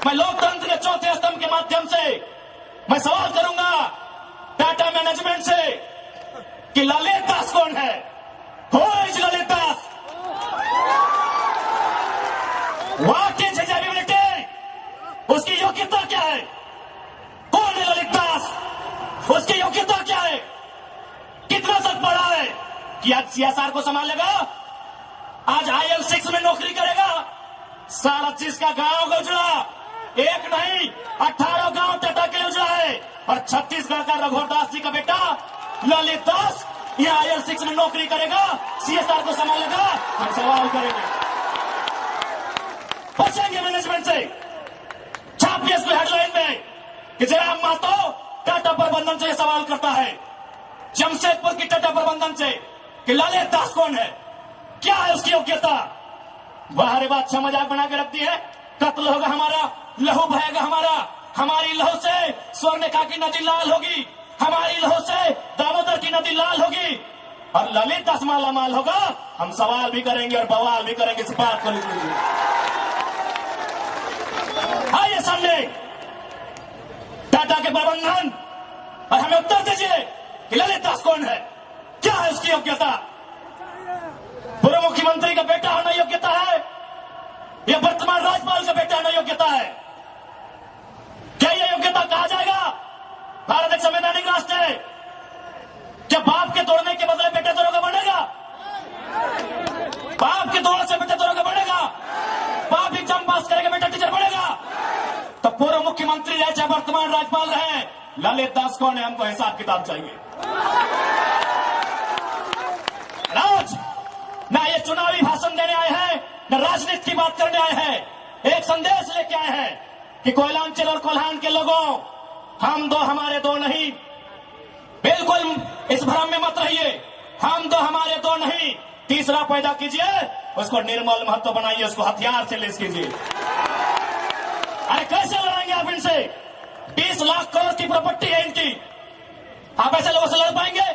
मैं लोकतंत्र के चौथे स्तंभ के माध्यम से मैं सवाल करूंगा टाटा मैनेजमेंट से कि ललित दास कौन है? Who is Lalit Das? What is his ability? उसकी योग्यता क्या है? कौन है ललित दास? उसकी योग्यता क्या है? कितना तक पढ़ा है कि आज सीएसआर को संभालेगा? आज IL6 में नौकरी करेगा? सारा चीज का गांव को उजड़ा, एक नहीं 18 गांव टाटा के लिए उजड़ा है। और छत्तीसगढ़ का रघुवर दास जी का बेटा ललित दास यह IL6 में नौकरी करेगा, सीएसआर को संभालेगा। हम सवाल करेंगे, पूछेंगे मैनेजमेंट से, छापिए इसको हेडलाइन में कि जयराम महतो टाटा प्रबंधन से सवाल करता है, जमशेदपुर की टाटा प्रबंधन से कि ललित दास कौन है, क्या है उसकी योग्यता? बाहरी बात अच्छा मजाक बना के रखती है, कत्ल होगा हमारा, लहू बहेगा हमारा, हमारी लहू से स्वर्णरेखा की नदी लाल होगी, हमारी लहू से दामोदर की नदी लाल होगी और ललित दास माला माल होगा। हम सवाल भी करेंगे और बवाल भी करेंगे इस बात को लेकर। आइए सामने टाटा के प्रबंधन और हमें उत्तर दीजिए कि ललित दास कौन है, क्या है उसकी योग्यता? पूर्व मुख्यमंत्री का बेटा होना योग्यता है या वर्तमान राज्यपाल का बेटा होना योग्यता है? क्या यह योग्यता कहा जाएगा? भारत एक संवैधानिक राष्ट्र है, क्या बाप के तोड़ने के बदले बेटे तोड़ोगे बढ़ेगा? बाप के तोड़ने से बेटे तोड़ोगे बढ़ेगा? बाप एग्जाम पास करेगा, बेटा टीचर बढ़ेगा? तो पूर्व मुख्यमंत्री रहे चाहे वर्तमान राज्यपाल रहे, ललित दास कौन है? हमको हिसाब किताब चाहिए। आज न ये चुनावी भाषण देने आए हैं, न राजनीति की बात करने आए हैं। एक संदेश लेके आए हैं कि कोयलांचल और कोल्हान के लोगों, हम दो हमारे दो नहीं। बिल्कुल इस भ्रम में मत रहिए, हम दो हमारे दो नहीं। तीसरा पैदा कीजिए, उसको निर्मल महतो बनाइए, उसको हथियार से लेस कीजिए। अरे कैसे लड़ाएंगे आप इनसे? 20 लाख करोड़ की प्रॉपर्टी है इनकी, आप ऐसे लोगों से लड़ पाएंगे?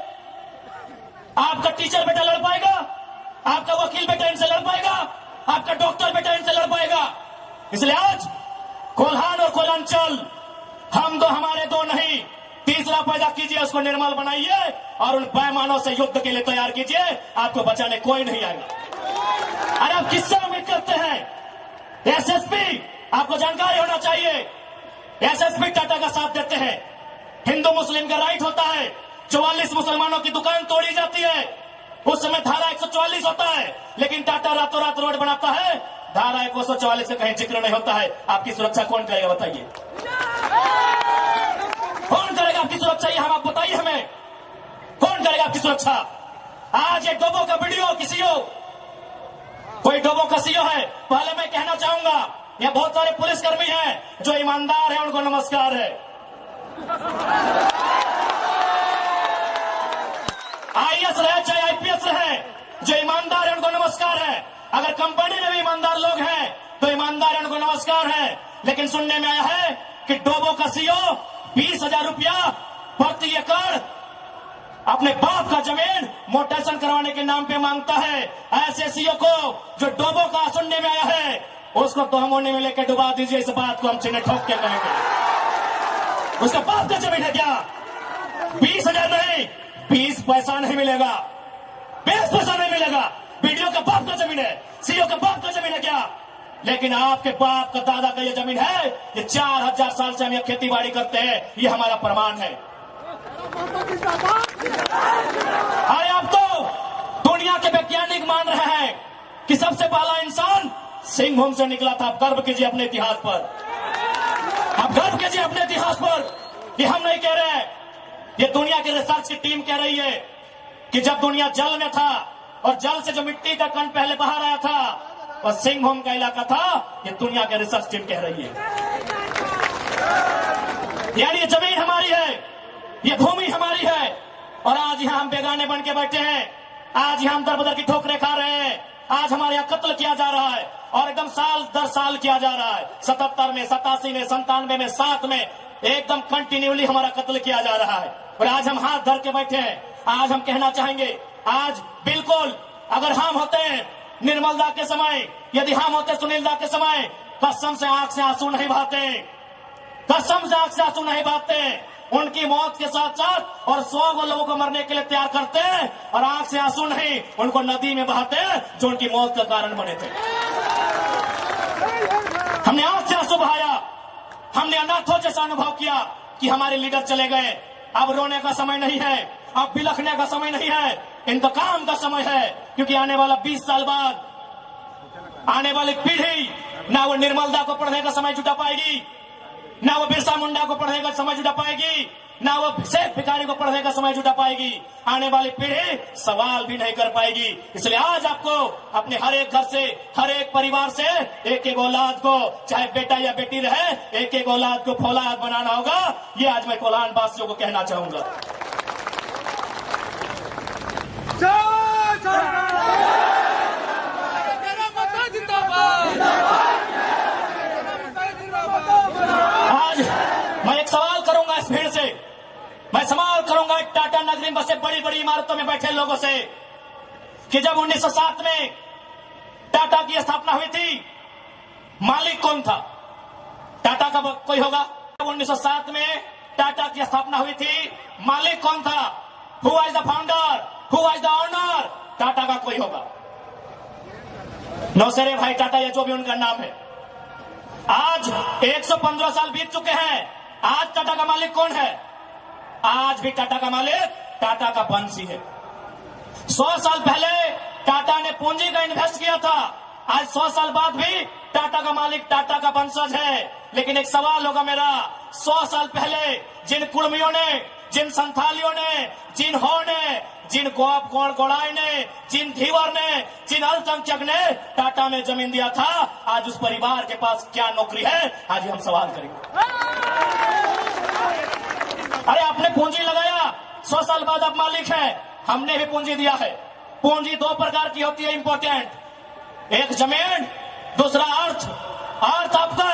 आपका टीचर बेटा लड़ पाएगा? आपका वकील बेटा इनसे लड़ पाएगा? आपका डॉक्टर बेटा इनसे लड़ पाएगा? इसलिए आज कोल्हान और कोयलांचल, हम दो हमारे दो नहीं। तीसरा पैदा कीजिए, उसको निर्मल बनाइए और उन पैमानों से युद्ध के लिए तैयार कीजिए। आपको बचाने कोई नहीं आएगा। अरे आप किससे उम्मीद करते हैं? एसएसपी, आपको जानकारी होना चाहिए, एसएसपी टाटा का साथ देते हैं। हिंदू मुस्लिम का राइट होता है, 44 मुसलमानों की दुकान तोड़ी जाती है, उस समय धारा 144 होता है, लेकिन टाटा रातों रात रोड बनाता है, धारा 144 का कहीं जिक्र नहीं होता है। आपकी सुरक्षा कौन करेगा बताइए? कौन करेगा आपकी सुरक्षा? ये हम आप बताइए हमें, कौन करेगा आपकी सुरक्षा? आज एक डोबो का वीडियो किसी हो, कोई डोबो का सीओ है। पहले मैं कहना चाहूंगा, यहाँ बहुत सारे पुलिसकर्मी हैं जो ईमानदार हैं, उनको नमस्कार है। IAS रहे चाहे IPS रहे, जो ईमानदार है उनको नमस्कार है। अगर कंपनी में भी ईमानदार लोग हैं तो ईमानदार है, उनको नमस्कार है। लेकिन सुनने में आया है कि डोबो का सीओ 20,000 रुपया प्रति एकड़ अपने बाप का जमीन मोटेशन करवाने के नाम पे मांगता है। ऐसे सीओ को जो डोबो का सुनने में आया है, उसको तोहमोने में लेकर डुबा दीजिए। इस बात को हम चिन्ह ठोक के कहेंगे। उसका बाप का जमीन है क्या? 20,000 नहीं, 20 पैसा नहीं मिलेगा, 20 पैसा नहीं मिलेगा। वीडियो का बाप का जमीन है, सीओ का बाप का जमीन है क्या? लेकिन आपके बाप का दादा का ये जमीन है, ये 4000 साल से हम ये खेती बाड़ी करते हैं, ये हमारा प्रमाण है। अरे आप तो दुनिया के वैज्ञानिक मान रहे हैं कि सबसे पहला इंसान सिंहभूम से निकला था। आप गर्व कीजिए अपने इतिहास पर, आप गर्व कीजिए अपने इतिहास पर। ये हम नहीं कह रहे हैं, ये दुनिया की रिसर्च की टीम कह रही है कि जब दुनिया जल में था और जल से जो मिट्टी का कण पहले बाहर आया था और सिंहभूम का इलाका था, ये दुनिया की रिसर्च टीम कह रही है। यानी ये जमीन हमारी है, ये भूमि हमारी है। और आज यहाँ हम बेगाने बन के बैठे हैं, आज यहाँ हम दर बदर की ठोकरें खा रहे हैं। आज हमारे यहाँ कत्ल किया जा रहा है और एकदम साल दर साल किया जा रहा है। 77 में, 87 में, 97 में, 7 में एकदम कंटिन्यूली हमारा कत्ल किया जा रहा है। और आज हम हाथ धर के बैठे हैं। आज हम कहना चाहेंगे, आज बिल्कुल अगर हम होते हैं निर्मल दा के समय, यदि हम होते सुनील दा के समय, कसम से आंख से आंसू नहीं बहाते, कसम से आंख से आंसू नहीं बहाते। उनकी मौत के साथ साथ और 100 लोगों को मरने के लिए तैयार करते और आंख से आंसू नहीं उनको नदी में बहाते जो उनकी मौत का कारण बने थे। हमने आंख से आंसू बहाया, हमने अनाथों जैसा अनुभव किया कि हमारे लीडर चले गए, अब रोने का समय नहीं है, अब बिलखने का समय नहीं है, इंतकाम का समय है। क्योंकि आने वाला 20 साल बाद आने वाली पीढ़ी ना वो निर्मलदा को पढ़ने का समय जुटा पाएगी, ना वो बिरसा मुंडा को पढ़ने का समय जुटा पाएगी, ना वो शेख भिखारी को पढ़ने का समय जुटा पाएगी। आने वाली पीढ़ी सवाल भी नहीं कर पाएगी। इसलिए आज आपको अपने हर एक घर से, हर एक परिवार से एक एक औलाद को, चाहे बेटा या बेटी रहे, एक एक औलाद को फौलाद बनाना होगा। ये आज मैं कोल्हान वासियों को कहना चाहूंगा। आज मैं एक सवाल करूंगा इस भीड़ से, मैं सवाल करूंगा टाटा नगरी बसे बड़ी बड़ी इमारतों में बैठे लोगों से कि जब 1907 में टाटा की स्थापना हुई थी, मालिक कौन था? टाटा का कोई होगा? 1907 में टाटा की स्थापना हुई थी, मालिक कौन था? Who was the founder? Who was the owner? Tata का कोई होगा? नौसेरे भाई टाटा या जो भी उनका नाम है। आज 115 साल बीत चुके हैं, आज टाटा का मालिक कौन है? आज भी टाटा का मालिक टाटा का वंशी है। 100 साल पहले टाटा ने पूंजी का इन्वेस्ट किया था, आज 100 साल बाद भी टाटा का मालिक टाटा का वंशज है। लेकिन एक सवाल होगा मेरा, 100 साल पहले जिन कुर्मियों ने, जिन संथालियों ने, जिन हो ने, जिन गोड़ाई ने, जिन धीवर ने, जिन अल्पसंख्यक ने टाटा में जमीन दिया था, आज उस परिवार के पास क्या नौकरी है? आज हम सवाल करेंगे। अरे आपने पूंजी लगाया, 100 साल बाद आप मालिक हैं, हमने भी पूंजी दिया है। पूंजी 2 प्रकार की होती है इंपॉर्टेंट, एक जमीन, दूसरा अर्थ। अर्थ आपका,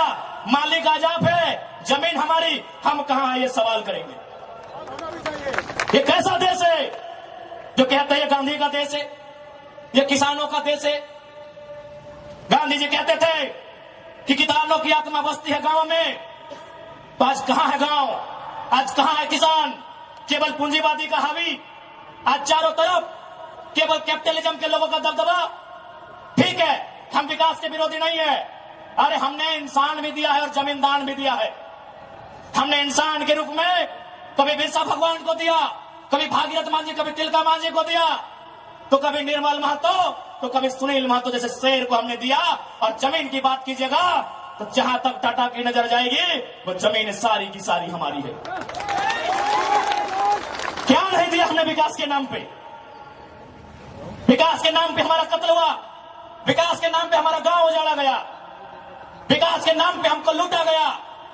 मालिक आज आप है, जमीन हमारी, हम कहां है? ये सवाल करेंगे। ये कैसा देश है जो कहते हैं गांधी का देश है, ये किसानों का देश है? गांधी जी कहते थे कि किसानों की आत्मा बसती है गांव में, तो आज कहां है गांव? आज कहां है किसान? केवल पूंजीवादी का हावी, आज चारों तरफ केवल कैपिटलिज्म के लोगों का दबदबा। ठीक है, हम विकास के विरोधी नहीं है, अरे हमने इंसान भी दिया है और जमींदार भी दिया है। हमने इंसान के रूप में कभी बिरसा भगवान को दिया, कभी भागीरथ मांझी, कभी तिलका मांझी को दिया, तो कभी निर्मल महतो, तो कभी सुनील महतो जैसे शेर को हमने दिया। और जमीन की बात कीजिएगा तो जहां तक टाटा की नजर जाएगी वो जमीन सारी की सारी हमारी है। क्या नहीं दिया हमने विकास के नाम पे? विकास के नाम पे हमारा कत्ल हुआ, विकास के नाम पे हमारा गांव उजाड़ा गया, विकास के नाम पे हमको लूटा गया।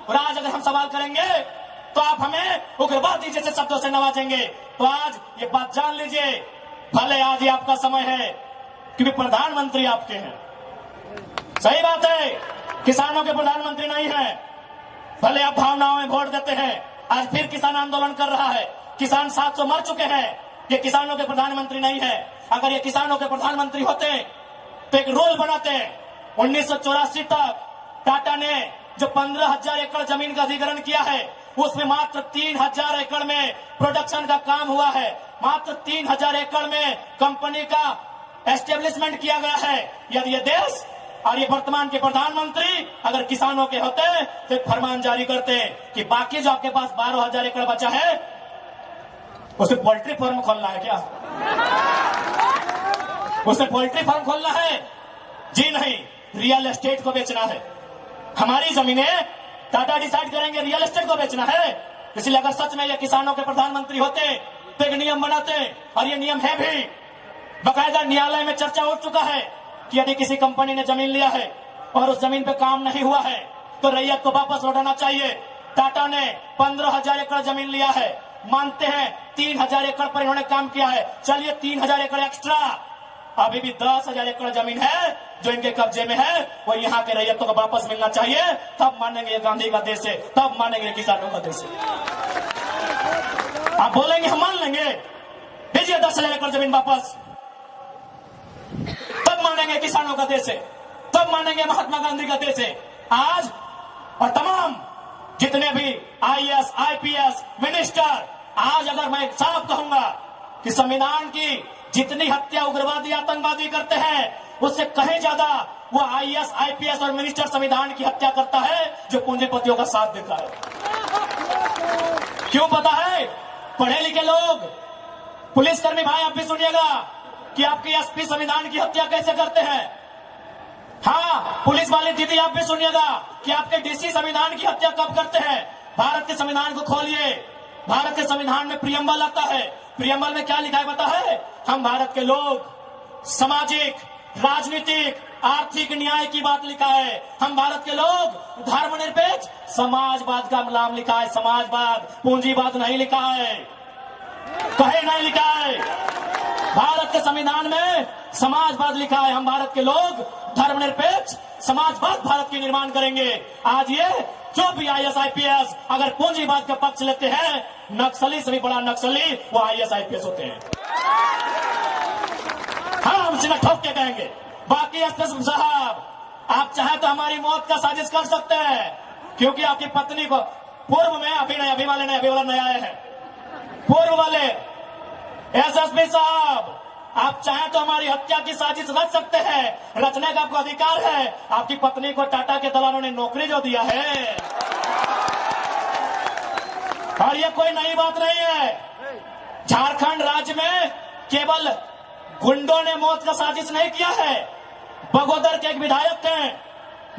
और आज अगर हम सवाल करेंगे तो आप हमें उग्रवादी जैसे शब्दों से नवाजेंगे। तो आज ये बात जान लीजिए, भले आज ही आपका समय है क्योंकि प्रधानमंत्री आपके हैं। सही बात है, किसानों के प्रधानमंत्री नहीं है। भले आप भावनाओं में वोट देते हैं, आज फिर किसान आंदोलन कर रहा है, किसान 700 मर चुके हैं, ये किसानों के प्रधानमंत्री नहीं है। अगर ये किसानों के प्रधानमंत्री होते तो एक रूल बनाते। 1984 तक टाटा ने जो 15,000 एकड़ जमीन का अधिग्रहण किया है, उसमें मात्र 3,000 एकड़ में प्रोडक्शन का काम हुआ है, मात्र 3,000 एकड़ में कंपनी का एस्टेब्लिशमेंट किया गया है। यदि ये देश और ये वर्तमान के प्रधानमंत्री अगर किसानों के होते तो एक फरमान जारी करते कि बाकी जो आपके पास 12,000 एकड़ बचा है उसे पोल्ट्री फार्म खोलना है क्या? उसे पोल्ट्री फार्म खोलना है? जी नहीं, रियल एस्टेट को बेचना है। हमारी जमीनें टाटा डिसाइड करेंगे रियल एस्टेट को बेचना है। इसलिए अगर सच में ये किसानों के प्रधानमंत्री होते तो एक नियम बनाते, और ये नियम है भी, बकायदा न्यायालय में चर्चा हो चुका है कि यदि किसी कंपनी ने जमीन लिया है और उस जमीन पे काम नहीं हुआ है तो रैयत को वापस लौटाना चाहिए। टाटा ने 15,000 एकड़ जमीन लिया है, मानते हैं 3,000 एकड़ पर इन्होंने काम किया है, चलिए 3,000 एकड़ एक्स्ट्रा, अभी भी 10,000 एकड़ जमीन है जो इनके कब्जे में है, वो यहाँ के रैयतों को वापस मिलना चाहिए। तब मानेंगे ये गांधी का देश है, तब मानेंगे किसानों का देश है। आप बोलेंगे हम मान लेंगे, दीजिए 10,000 एकड़ जमीन वापस, तब मानेंगे किसानों का देश है, तब मानेंगे महात्मा गांधी का देश है। आज और तमाम जितने भी आईएएस, आईपीएस, मिनिस्टर, आज अगर मैं साफ कहूंगा कि संविधान की जितनी हत्या उग्रवादी आतंकवादी करते हैं उससे कहीं ज्यादा वो आईएएस, आईपीएस और मिनिस्टर संविधान की हत्या करता है जो पूंजीपतियों का साथ देता है। क्यों पता है? पढ़े लिखे लोग, पुलिसकर्मी भाई आप भी सुनिएगा कि आपके एसपी संविधान की हत्या कैसे करते हैं। हाँ, पुलिस वाली दीदी आप भी सुनिएगा कि आपके डीसी संविधान की हत्या कब करते हैं। भारत के संविधान को खोलिए, भारत के संविधान में प्रियम्बल आता है। प्रियम्बल में क्या लिखा है पता है? हम भारत के लोग सामाजिक, राजनीतिक, आर्थिक न्याय की बात लिखा है। हम भारत के लोग धर्मनिरपेक्ष समाजवाद का नाम लिखा है। समाजवाद, पूंजीवाद नहीं लिखा है, कहीं नहीं लिखा है। भारत के संविधान में समाजवाद लिखा है। हम भारत के लोग धर्मनिरपेक्ष समाजवाद भारत की निर्माण करेंगे। आज ये जो भी आईएएस, आईपीएस अगर पूंजीवाद का पक्ष लेते हैं, नक्सली से भी बड़ा नक्सली वो आईएएस, आईपीएस होते हैं। हाँ, हम सीधा ठोक के कहेंगे। बाकी एसपी साहब, आप चाहे तो हमारी मौत का साजिश कर सकते हैं, क्योंकि आपकी पत्नी को पूर्व में, अभी नहीं, अभी वाले नहीं, अभी वाला नया आए हैं, पूर्व वाले एसएसपी साहब, आप चाहे तो हमारी हत्या की साजिश रच सकते हैं, रचने का आपको अधिकार है। आपकी पत्नी को टाटा के दलालों ने नौकरी जो दिया है, और ये कोई नई बात नहीं है। झारखंड राज्य में केवल गुंडों ने मौत का साजिश नहीं किया है। बगोदर के एक विधायक थे,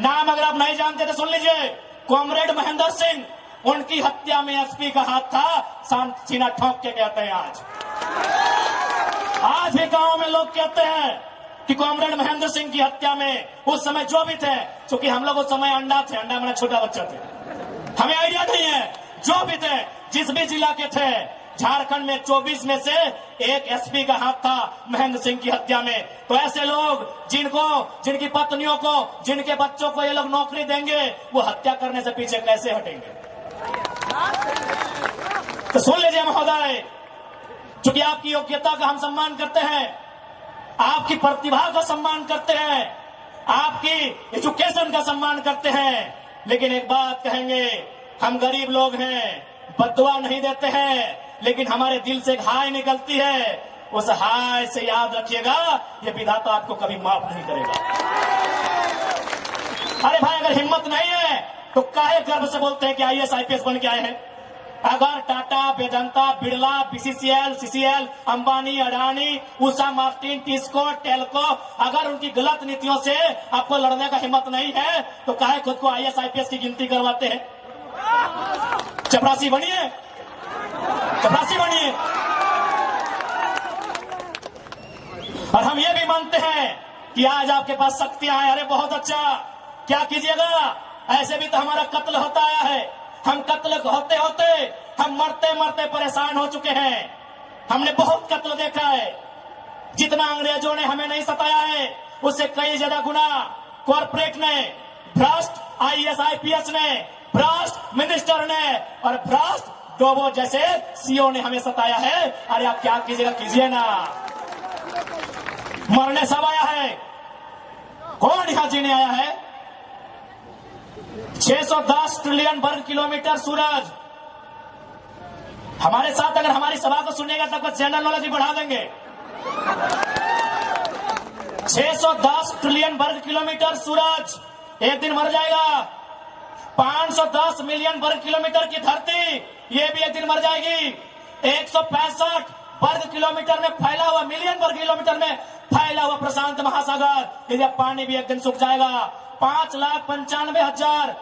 नाम अगर आप नहीं जानते तो सुन लीजिए, कॉमरेड महेंद्र सिंह, उनकी हत्या में एसपी का हाथ था। सीना ठोक के कहते हैं आज भी गांव में लोग कहते हैं कि कॉमरेड महेंद्र सिंह की हत्या में उस समय जो भी थे, क्योंकि हम लोग उस समय अंडा थे, अंडा मेरा छोटा बच्चा थे, हमें आइडिया नहीं है, जो भी थे, जिस भी जिला के थे, झारखंड में 24 में से एक एसपी का हाथ था महेंद्र सिंह की हत्या में। तो ऐसे लोग जिनकी पत्नियों को, जिनके बच्चों को ये लोग नौकरी देंगे, वो हत्या करने से पीछे कैसे हटेंगे? तो सुन लीजिए महोदय, क्योंकि आपकी योग्यता का हम सम्मान करते हैं, आपकी प्रतिभा का सम्मान करते हैं, आपकी एजुकेशन का सम्मान करते हैं, लेकिन एक बात कहेंगे, हम गरीब लोग हैं, बद्दुआ नहीं देते हैं, लेकिन हमारे दिल से एक हाय निकलती है। उस हाय से याद रखिएगा, ये विधाता आपको कभी माफ नहीं करेगा। अरे भाई, अगर हिम्मत नहीं है तो काहे गर्व से बोलते हैं कि आईएएस, आईपीएस बन के आए हैं? अगर Tata, Vedanta, Birla, BCCL, CCL, Ambani, Adani, Usha Martin, TISCO, Telco, अगर उनकी गलत नीतियों से आपको लड़ने का हिम्मत नहीं है तो काहे खुद को आईएएस, आईपीएस की गिनती करवाते हैं? चपरासी बनिए, चपरासी बनिए। और हम ये भी मानते हैं कि आज आपके पास शक्तियां हैं। अरे बहुत अच्छा, क्या कीजिएगा? ऐसे भी तो हमारा कत्ल होता आया है। हम कत्ल होते होते हम मरते मरते परेशान हो चुके हैं। हमने बहुत कत्ल देखा है। जितना अंग्रेजों ने हमें नहीं सताया है, उससे कई ज्यादा गुना कॉर्पोरेट ने, भ्रष्ट आईएएस, आईपीएस ने, भ्रष्ट मिनिस्टर ने और भ्रष्ट डोबो जैसे सीओ ने हमें सताया है। अरे आप क्या कीजिएगा, कीजिए ना। मरने सब आया है, कौन यहां जीने आया है? 610 ट्रिलियन वर्ग किलोमीटर सूरज। हमारे साथ अगर हमारी सभा को सुनेगा तब तो जनरल नॉलेज भी बढ़ा देंगे। 610 ट्रिलियन वर्ग किलोमीटर सूरज एक दिन मर जाएगा। 510 मिलियन वर्ग किलोमीटर की धरती, ये भी एक दिन मर जाएगी। 165 वर्ग किलोमीटर में फैला हुआ, मिलियन वर्ग किलोमीटर में फैला हुआ प्रशांत महासागर, यदि पानी भी एक दिन सूख जाएगा। 5,95,000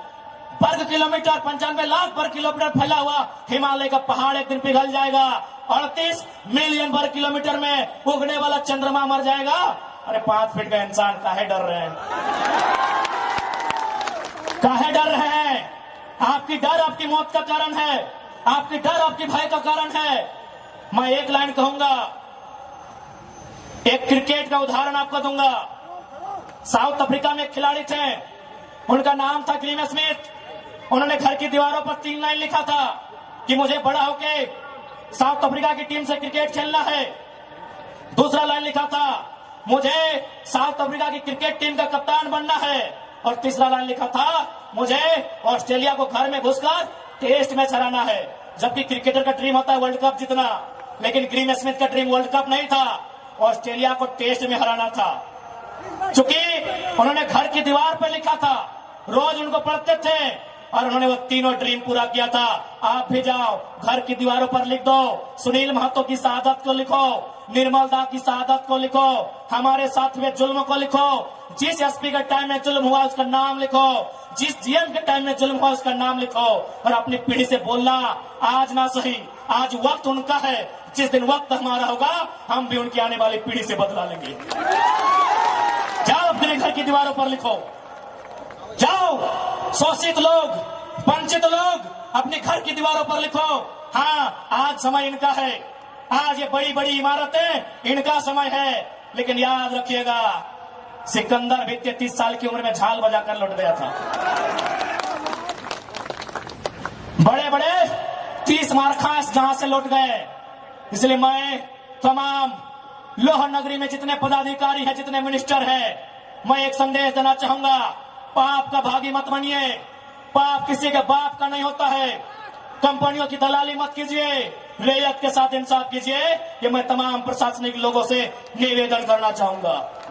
वर्ग किलोमीटर, 95 लाख वर्ग किलोमीटर फैला हुआ हिमालय का पहाड़ एक दिन पिघल जाएगा। 38 मिलियन वर्ग किलोमीटर में उगने वाला चंद्रमा मर जाएगा। अरे 5 फीट का इंसान काहे डर रहे हैं? काहे डर रहे हैं? आपकी डर आपकी मौत का कारण है, आपकी डर आपकी भय का कारण है। मैं एक लाइन कहूंगा, एक क्रिकेट का उदाहरण आपको दूंगा। साउथ अफ्रीका में एक खिलाड़ी थे, उनका नाम था ग्रीम स्मिथ। उन्होंने घर की दीवारों पर 3 लाइन लिखा था कि मुझे बड़ा होके साउथ अफ्रीका की टीम से क्रिकेट खेलना है। दूसरा लाइन लिखा था, मुझे साउथ अफ्रीका की क्रिकेट टीम का कप्तान बनना है। और तीसरा लाइन लिखा था, मुझे ऑस्ट्रेलिया को घर में घुसकर टेस्ट मैच हराना है। जबकि क्रिकेटर का ड्रीम होता है वर्ल्ड कप जीतना, लेकिन ग्रीन स्मिथ का ड्रीम वर्ल्ड कप नहीं था, ऑस्ट्रेलिया को टेस्ट में हराना था। चूंकि उन्होंने घर की दीवार पर लिखा था, रोज उनको पढ़ते थे और उन्होंने वो तीनों ड्रीम पूरा किया था। आप भी जाओ, घर की दीवारों पर लिख दो, सुनील महतो की शहादत को लिखो, निर्मल दा की शहादत को लिखो, हमारे साथ हुए जुल्म को लिखो, जिस एसपी के टाइम में जुल्म हुआ उसका नाम लिखो, जिस जीएम के टाइम में जुल्म हुआ उसका नाम लिखो, और अपनी पीढ़ी से बोलना, आज ना सही, आज वक्त उनका है, जिस दिन वक्त हमारा होगा हम भी उनकी आने वाली पीढ़ी से बदला लेंगे। जाओ अपने घर की दीवारों पर लिखो, जाओ शोषित लोग, वंचित लोग अपने घर की दीवारों पर लिखो, हाँ आज समय इनका है, आज ये बड़ी बड़ी इमारतें इनका समय है। लेकिन याद रखिएगा, सिकंदर भी 33 साल की उम्र में झाल बजाकर लौट गया था। बड़े बड़े 30 मारखास जहां से लौट गए। इसलिए मैं तमाम लोह नगरी में जितने पदाधिकारी हैं, जितने मिनिस्टर हैं, मैं एक संदेश देना चाहूंगा, पाप का भागी मत बनिए। पाप किसी के बाप का नहीं होता है। कंपनियों की दलाली मत कीजिए, रैयत के साथ इंसाफ कीजिए। ये मैं तमाम प्रशासनिक लोगों से निवेदन करना चाहूंगा।